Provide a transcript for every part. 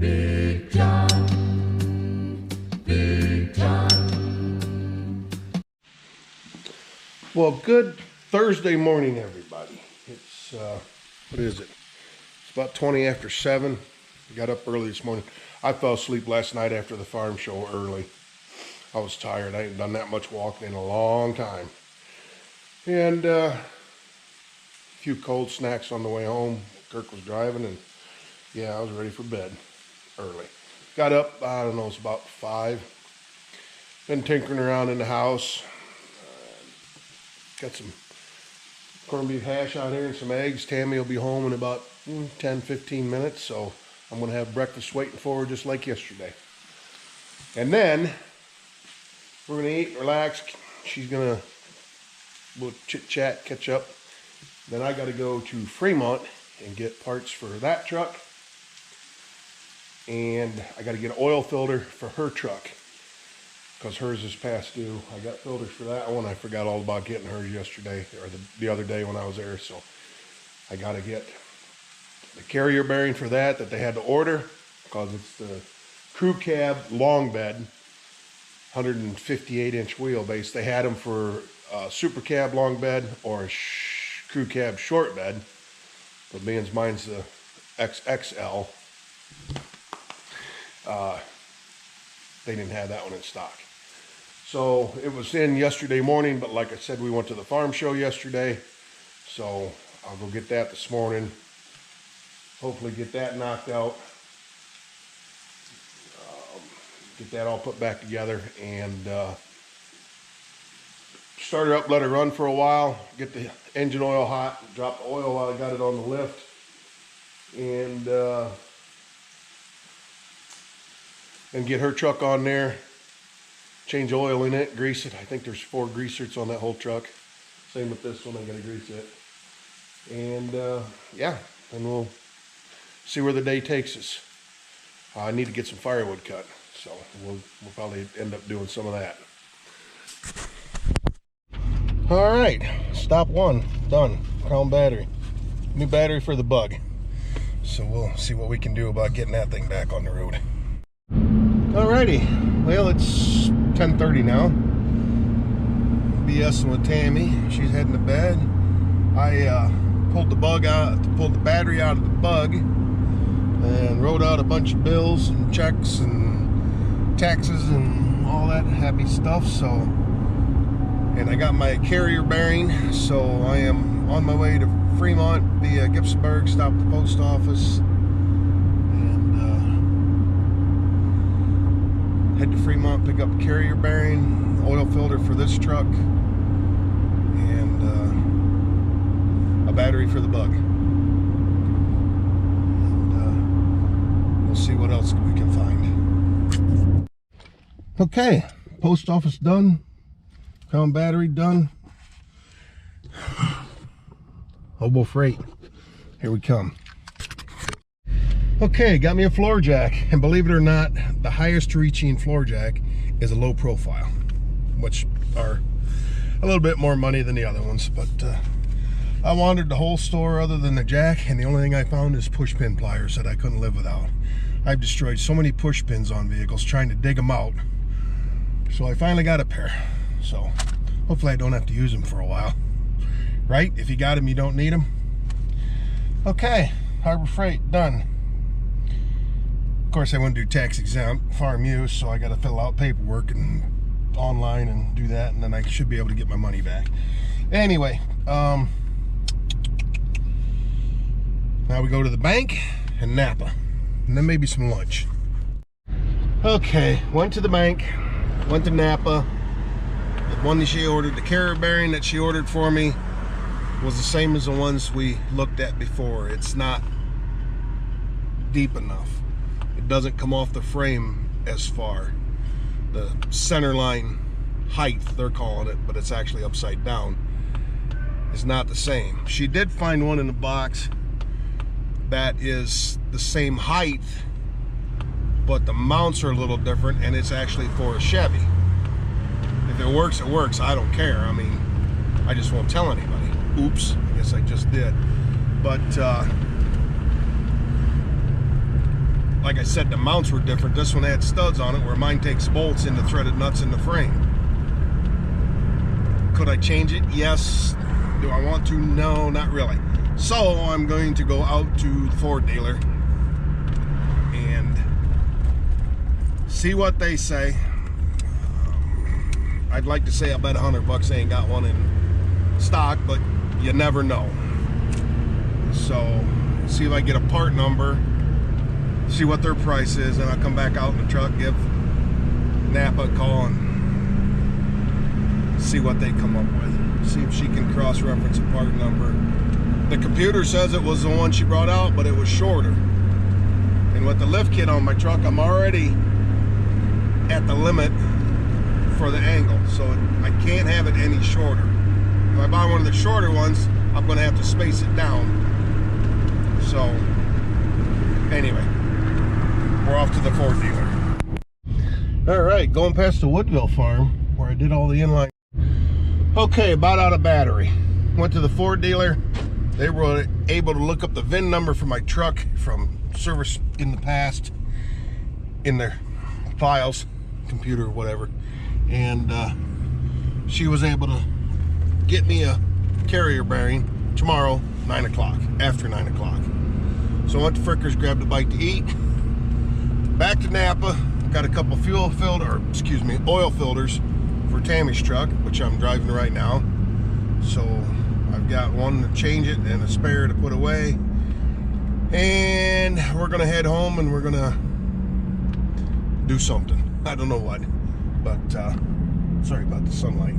Big John, Big John. Well, good Thursday morning, everybody. It's, what is it? It's about 20 after 7. I got up early this morning. I fell asleep last night after the farm show early. I was tired. I ain't done that much walking in a long time. And a few cold snacks on the way home. Kirk was driving, and yeah, I was ready for bed early. Got up, I don't know, it's about 5. Been tinkering around in the house. Got some corned beef hash out here and some eggs. Tammy will be home in about 10-15 minutes, so I'm going to have breakfast waiting for her just like yesterday. And then we're going to eat, relax. She's going to, we'll chit-chat, catch up. Then I got to go to Fremont and get parts for that truck. And I got to get an oil filter for her truck because hers is past due. I got filters for that one. I forgot all about getting hers yesterday or the other day when I was there. So I got to get the carrier bearing for that they had to order because it's the crew cab long bed, 158-inch wheelbase. They had them for a super cab long bed or a crew cab short bed, but mine's the XXL. They didn't have that one in stock. So it was in yesterday morning, but like I said, we went to the farm show yesterday. So I'll go get that this morning. Hopefully get that knocked out. Get that all put back together and start her up, let her run for a while, get the engine oil hot, drop the oil while I got it on the lift, and get her truck on there, change oil in it, grease it. I think there's 4 greasers on that whole truck. Same with this one, I gotta grease it. And yeah, and we'll see where the day takes us. I need to get some firewood cut, so we'll probably end up doing some of that. All right, stop 1, done. Crown battery, new battery for the Bug. So we'll see what we can do about getting that thing back on the road. Alrighty, well, it's 10:30 now. BSing with Tammy. She's heading to bed. I pulled the battery out of the Bug and wrote out a bunch of bills and checks and taxes and all that happy stuff. So, and I got my carrier bearing, so I am on my way to Fremont via Gibsonburg, stop at the post office, head to Fremont, pick up a carrier bearing, oil filter for this truck, and a battery for the Bug. And we'll see what else we can find. Okay, post office done, crown battery done. Hobo freight, here we come. Okay, got me a floor jack, and believe it or not, the highest reaching floor jack is a low profile, which are a little bit more money than the other ones, but I wandered the whole store other than the jack, and the only thing I found is push pin pliers that I couldn't live without. I've destroyed so many push pins on vehicles trying to dig them out, so I finally got a pair. So hopefully I don't have to use them for a while, right? If you got them, you don't need them. Okay, Harbor Freight done. Of course, I wouldn't do tax exempt farm use, so I got to fill out paperwork and online and do that, and then I should be able to get my money back. Anyway, now we go to the bank and Napa, and then maybe some lunch. Okay, went to the bank, went to Napa. The one that she ordered, the carrier bearing that she ordered for me, was the same as the ones we looked at before. It's not deep enough. It doesn't come off the frame as far. The center line height, they're calling it, but it's actually upside down, is not the same. She did find one in the box that is the same height, but the mounts are a little different, and it's actually for a Chevy. If it works, it works. I don't care. I mean, I just won't tell anybody. Oops, I guess I just did. But like I said, the mounts were different. This one had studs on it, where mine takes bolts into threaded nuts in the frame. Could I change it? Yes. Do I want to? No, not really. So I'm going to go out to the Ford dealer and see what they say. I'd like to say I bet $100 they ain't got one in stock, but you never know. So see if I get a part number, see what their price is, and I'll come back out in the truck, give Napa a call, and see what they come up with. See if she can cross-reference a part number. The computer says it was the one she brought out, but it was shorter. And with the lift kit on my truck, I'm already at the limit for the angle, so I can't have it any shorter. If I buy one of the shorter ones, I'm going to have to space it down. So anyway, we're off to the Ford dealer. All right, going past the Woodville farm where I did all the inline. Okay, about out of battery. Went to the Ford dealer. They were able to look up the VIN number for my truck from service in the past in their files, computer or whatever. And she was able to get me a carrier bearing tomorrow, 9 o'clock, after 9 o'clock. So I went to Frickers, grabbed a bite to eat. Back to Napa, got a couple oil filters for Tammy's truck, which I'm driving right now. So I've got one to change it and a spare to put away. And we're gonna head home and we're gonna do something. I don't know what, but sorry about the sunlight.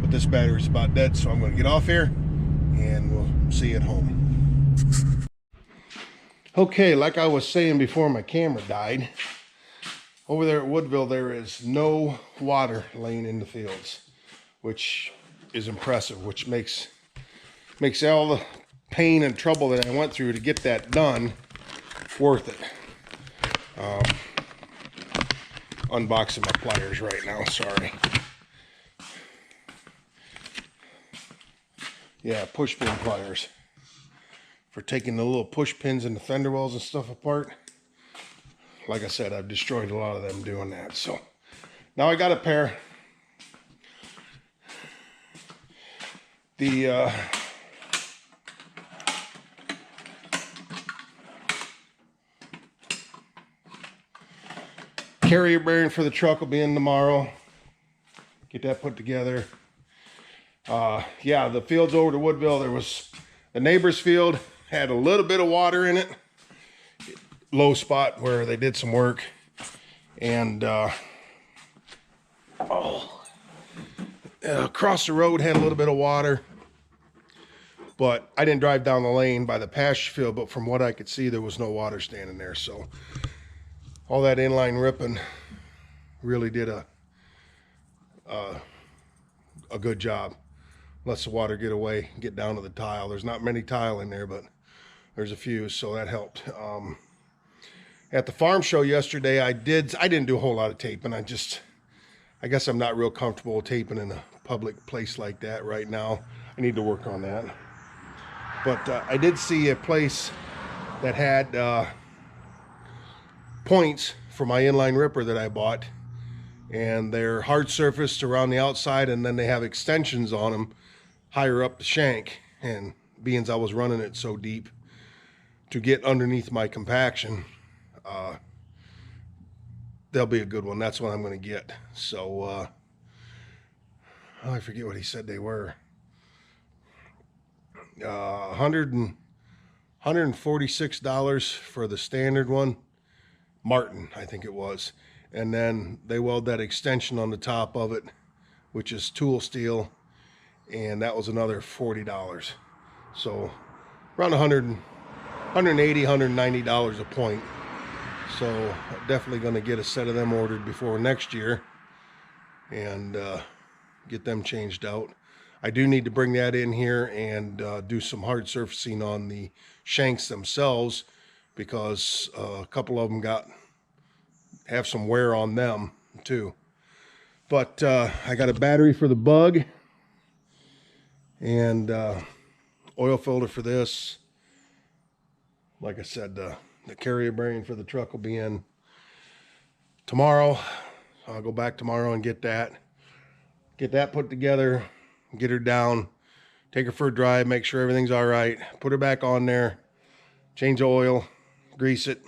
But this battery's about dead, so I'm gonna get off here and we'll see you at home. Okay, like I was saying before my camera died, over there at Woodville there is no water laying in the fields, which is impressive, which makes all the pain and trouble that I went through to get that done worth it. Unboxing my pliers right now, sorry. Yeah, push pin pliers for taking the little push pins and the fender wells and stuff apart. Like I said, I've destroyed a lot of them doing that. So now I got a pair. The carrier bearing for the truck will be in tomorrow. Get that put together. Yeah, the fields over to Woodville, there was the neighbor's field, had a little bit of water in it. Low spot where they did some work. And across the road had a little bit of water. But I didn't drive down the lane by the pasture field, but from what I could see, there was no water standing there. So all that inline ripping really did a good job. Lets the water get away, get down to the tile. There's not many tile in there, but there's a few, so that helped. At the farm show yesterday, I didn't do a whole lot of taping. I guess I'm not real comfortable taping in a public place like that right now. I need to work on that. But I did see a place that had points for my inline ripper that I bought, and they're hard surfaced around the outside, and then they have extensions on them higher up the shank. And being I was running it so deep to get underneath my compaction, they'll be a good one. That's what I'm going to get. So I forget what he said they were. $146 for the standard one, Martin, I think it was. And then they weld that extension on the top of it, which is tool steel, and that was another $40. So around $180, $190 a point. So definitely going to get a set of them ordered before next year and get them changed out. I do need to bring that in here and do some hard surfacing on the shanks themselves, because a couple of them have some wear on them too. But I got a battery for the Bug and oil filter for this. like I said, the carrier bearing for the truck will be in tomorrow. I'll go back tomorrow and get that put together, get her down, take her for a drive, make sure everything's all right, put her back on there, change the oil, grease it,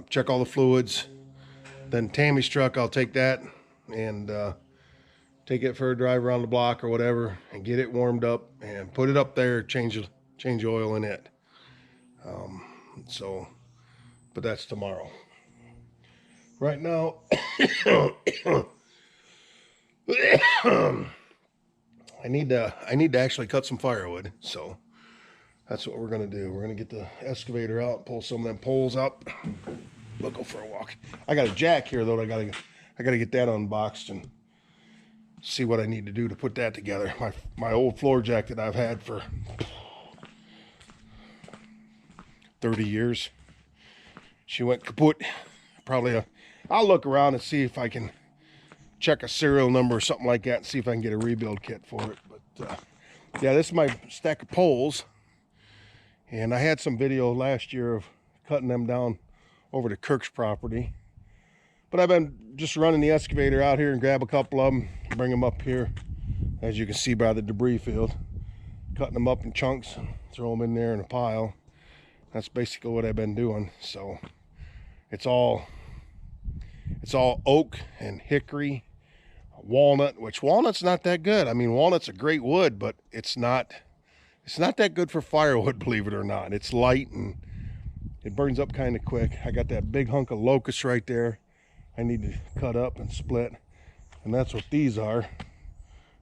check all the fluids. Then Tammy's truck, I'll take that and take it for a drive around the block or whatever and get it warmed up and put it up there, change oil in it. But that's tomorrow. Right now, I need to actually cut some firewood, so that's what we're gonna do. We're gonna get the excavator out, pull some of them poles up. We'll go for a walk. I got a jack here though. I gotta get that unboxed and see what I need to do to put that together. My old floor jack that I've had for 30 years. She went kaput. Probably I'll look around and see if I can check a serial number or something like that and see if I can get a rebuild kit for it. But yeah, this is my stack of poles. And I had some video last year of cutting them down over to Kirk's property. But I've been just running the excavator out here and grab a couple of them, bring them up here, as you can see by the debris field. Cutting them up in chunks, throw them in there in a pile. That's basically what I've been doing. So it's all oak and hickory, walnut, which walnut's not that good. I mean, walnut's a great wood, but it's not that good for firewood, believe it or not. It's light and it burns up kind of quick. I got that big hunk of locust right there I need to cut up and split, and that's what these are.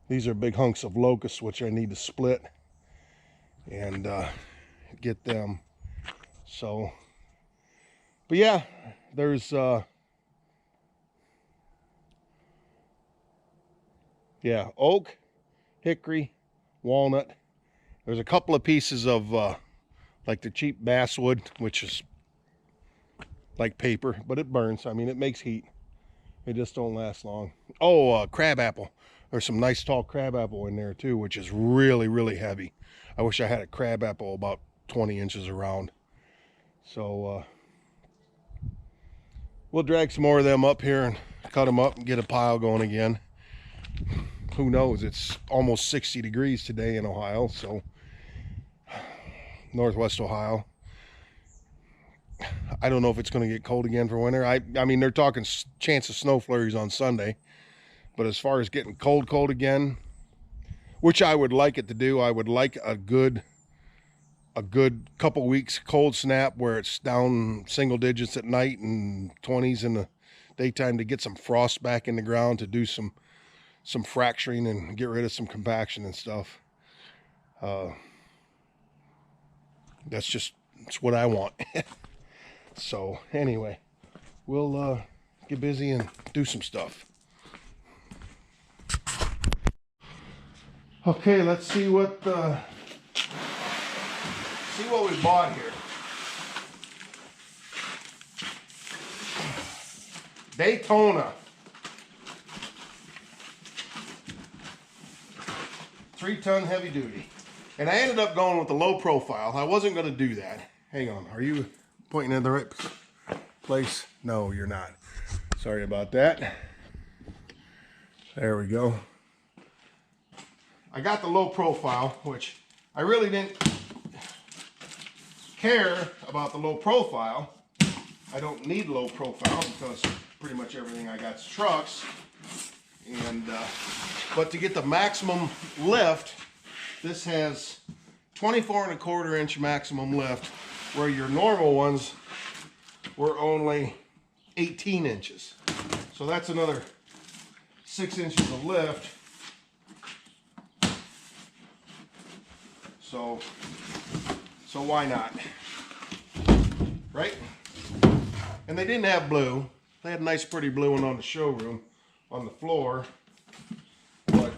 These are big hunks of locust which I need to split and get them. So, but yeah, there's yeah, oak, hickory, walnut. There's a couple of pieces of like the cheap basswood, which is like paper, but it burns. I mean, it makes heat. It just don't last long. Oh, crab apple. There's some nice tall crab apple in there too, which is really, really heavy. I wish I had a crab apple about 20 inches around. So we'll drag some more of them up here and cut them up and get a pile going again. Who knows? It's almost 60 degrees today in Ohio, so Northwest Ohio. I don't know if it's going to get cold again for winter. I mean, they're talking chance of snow flurries on Sunday, but as far as getting cold again, which I would like it to do, I would like a good couple weeks cold snap where it's down single digits at night and 20s in the daytime to get some frost back in the ground, to do some fracturing and get rid of some compaction and stuff. That's what I want. So anyway, we'll get busy and do some stuff. Okay, let's see what we bought here. Daytona. 3-ton heavy duty. And I ended up going with the low profile. I wasn't going to do that. Hang on, are you pointing in the right place? No, you're not. Sorry about that. There we go. I got the low profile, which I really didn't care about the low profile. I don't need low profile because pretty much everything I got is trucks. And but to get the maximum lift, this has 24¼ inch maximum lift, where your normal ones were only 18 inches. So that's another 6 inches of lift. So why not? Right? And they didn't have blue. They had a nice pretty blue one on the showroom on the floor, but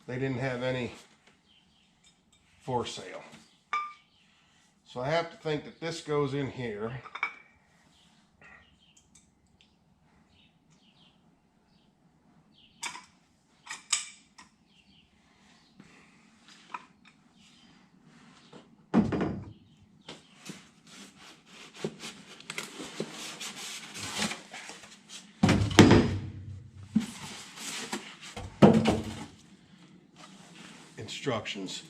they didn't have any for sale. So I have to think that this goes in here. instructions.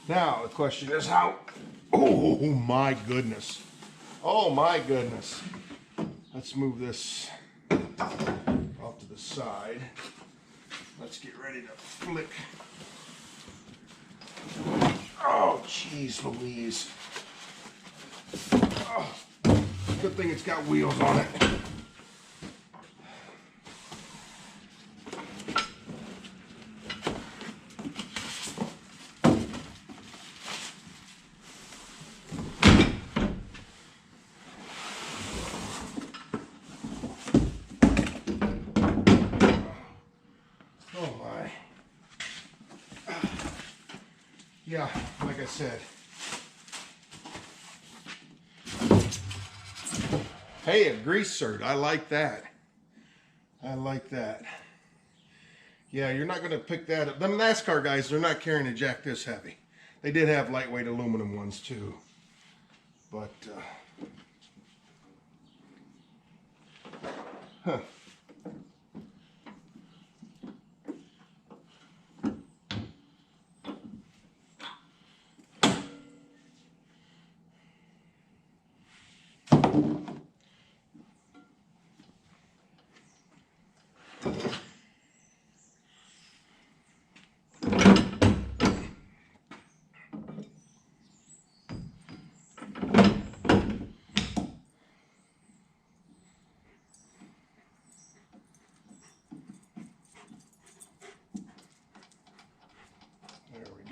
Now the question is how. Oh my goodness. Oh my goodness. Let's move this off to the side. Let's get ready to flick. Oh, jeez Louise. Oh, good thing it's got wheels on it. Yeah, like I said. Hey, a grease cert. I like that. I like that. Yeah, you're not going to pick that up. Them NASCAR guys, they're not carrying a jack this heavy. They did have lightweight aluminum ones too. But, huh.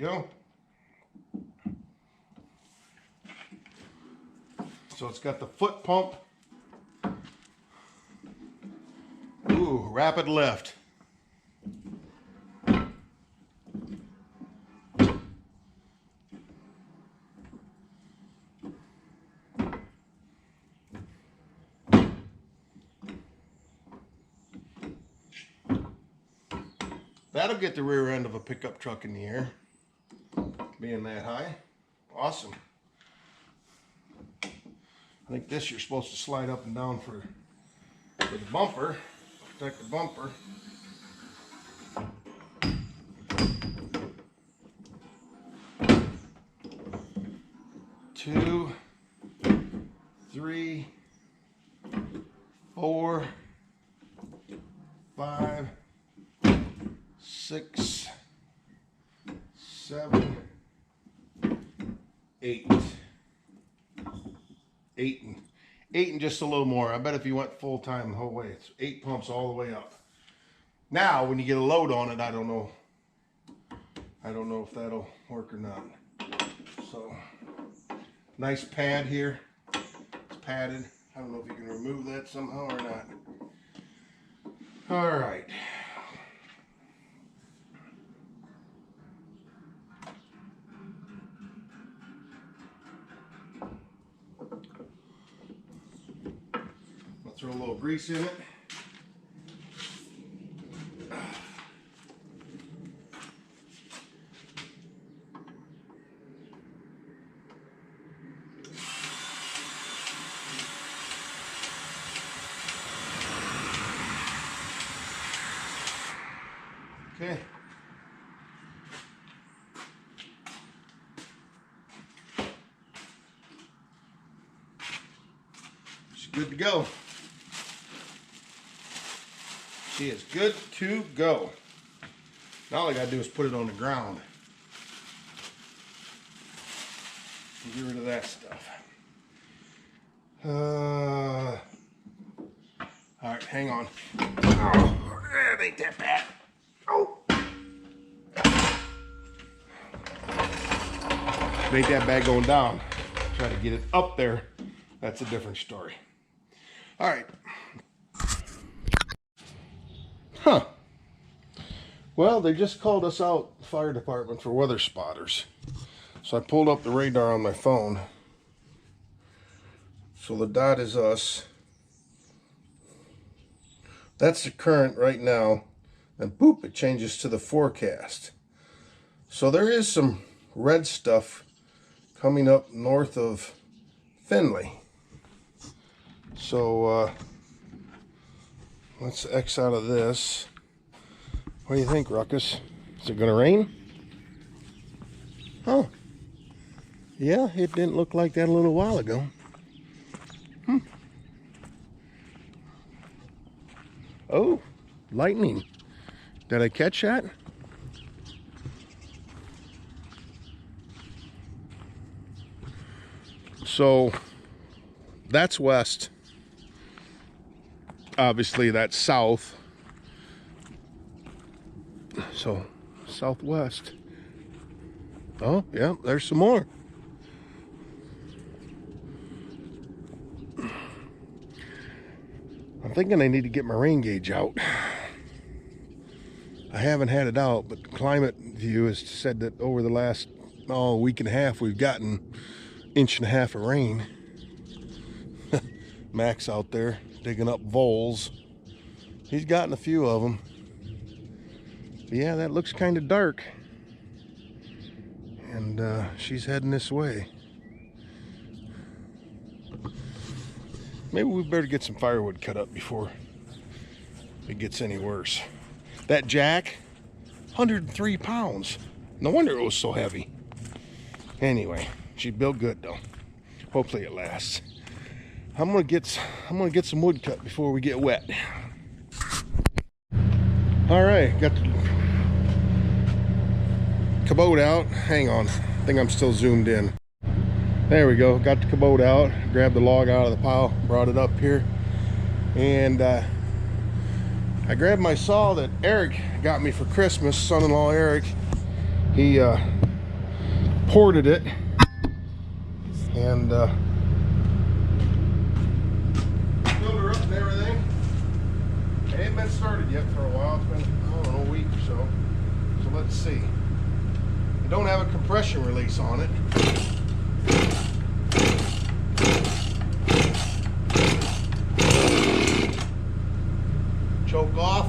Go. So it's got the foot pump. Ooh, rapid lift. That'll get the rear end of a pickup truck in the air. Being that high. Awesome. I think this you're supposed to slide up and down for the bumper. Protect the bumper. Two, three, 4, 5, 6, 7, 8. 8 and just a little more. I bet if you went full time the whole way, it's 8 pumps all the way up. Now, when you get a load on it, I don't know if that'll work or not. So, nice pad here. It's padded. I don't know if you can remove that somehow or not. All right. Throw a little grease in it. Okay. She's good to go. She is good to go. Now all I gotta do is put it on the ground. And get rid of that stuff. Alright, hang on. Oh, that ain't that bad. Oh. It ain't that bad going down. Try to get it up there. That's a different story. Alright. Huh. Well, they just called us out, fire department, for weather spotters. So I pulled up the radar on my phone. So the dot is us. That's the current right now. And boop, it changes to the forecast. So there is some red stuff coming up north of Findlay. So let's X out of this. What do you think, Ruckus? Is it gonna rain? Oh. Yeah, it didn't look like that a little while ago. Oh, lightning. Did I catch that? So that's west. Obviously that's south. So southwest. Oh, yeah, there's some more. I'm thinking I need to get my rain gauge out. I haven't had it out, but Climate View has said that over the last week and a half we've gotten 1.5 inches of rain. Mac's out there digging up voles. He's gotten a few of them. But yeah, that looks kind of dark. And she's heading this way. Maybe we better get some firewood cut up before it gets any worse. That jack, 103 pounds. No wonder it was so heavy. Anyway, she built good though. Hopefully it lasts. I'm gonna get some wood cut before we get wet. All right, got the cabot out. Hang on, I think I'm still zoomed in. There we go, got the cabot out, grabbed the log out of the pile, brought it up here, and I grabbed my saw that Eric got me for Christmas, son-in-law Eric. He ported it, and filled her up and everything. It ain't been started yet for a while, it's been, I don't know, a week or so. So let's see. I don't have a compression release on it. Choke off.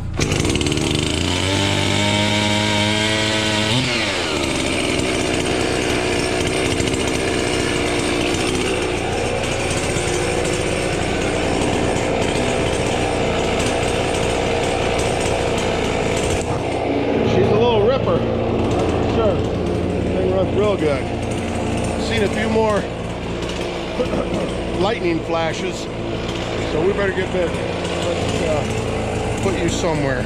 She's a little ripper, sure. Thing runs real good. Seen a few more lightning flashes, so we better get busy. Let's put you somewhere.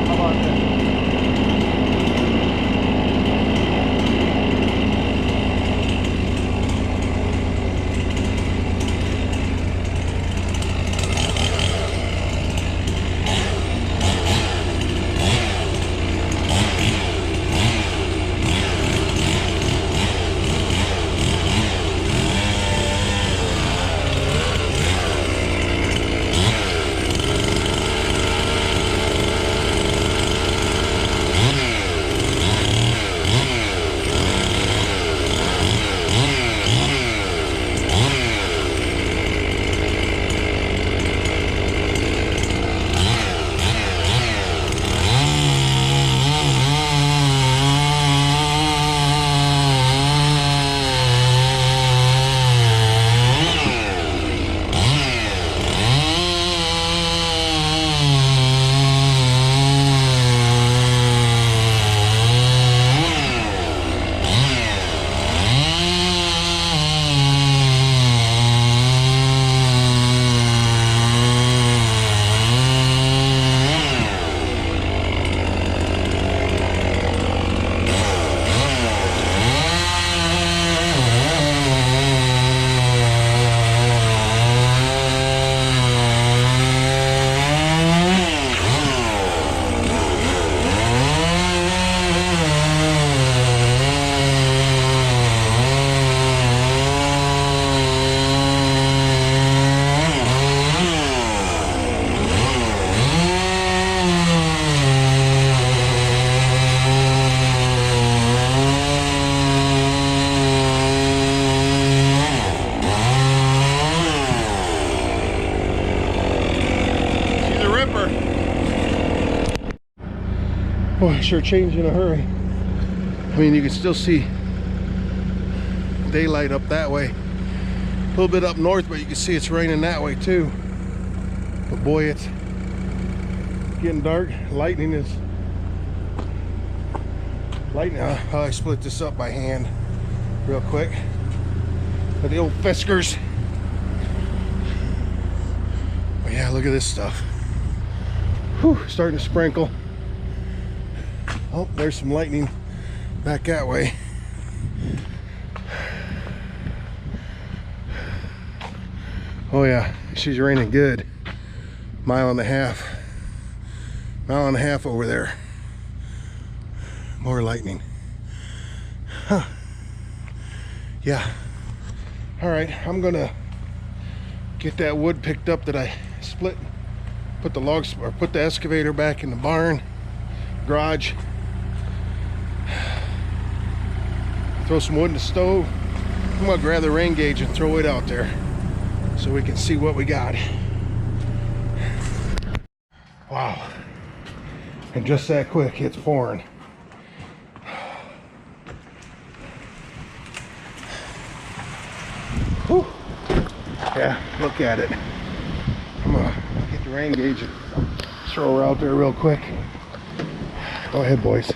How about that? Boy, sure changed in a hurry. I mean, you can still see daylight up that way. A little bit up north, but you can see it's raining that way too. But boy, it's getting dark. Lightning. I split this up by hand real quick with the old Fiskars. But yeah, look at this stuff. Whew, starting to sprinkle. Oh, there's some lightning back that way. Oh yeah, she's raining good. Mile and a half over there. More lightning. Huh. Yeah. All right, I'm gonna get that wood picked up that I split. Put the logs, or put the excavator back in the barn, garage. Throw some wood in the stove. I'm gonna grab the rain gauge and throw it out there so we can see what we got. Wow. And just that quick, it's pouring. Whew. Yeah, look at it. I'm gonna get the rain gauge and throw her out there real quick. Go ahead, boys.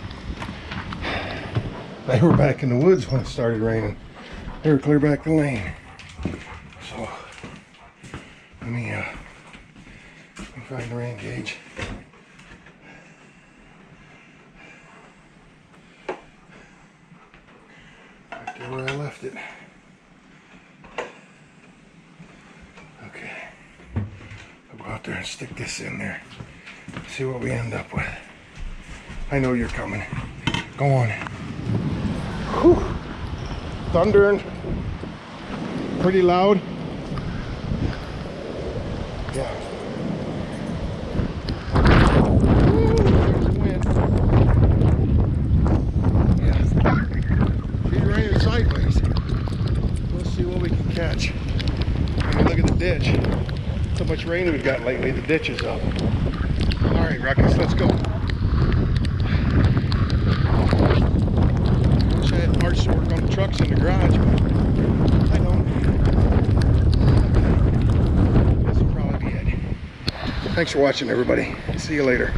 They were back in the woods when it started raining. They were clear back the lane. So let me find the rain gauge. Right there where I left it. Okay. I'll go out there and stick this in there. See what we end up with. I know you're coming. Go on. Whew. Thundering. Pretty loud. Yeah. Yeah. She's raining sideways. Let's see what we can catch. I mean, look at the ditch. So much rain we've got lately, the ditch is up. All right, Ruckus, let's go. Wish I had parts to work on the trucks in the garage, but I don't. This will probably be it. Thanks for watching, everybody. See you later.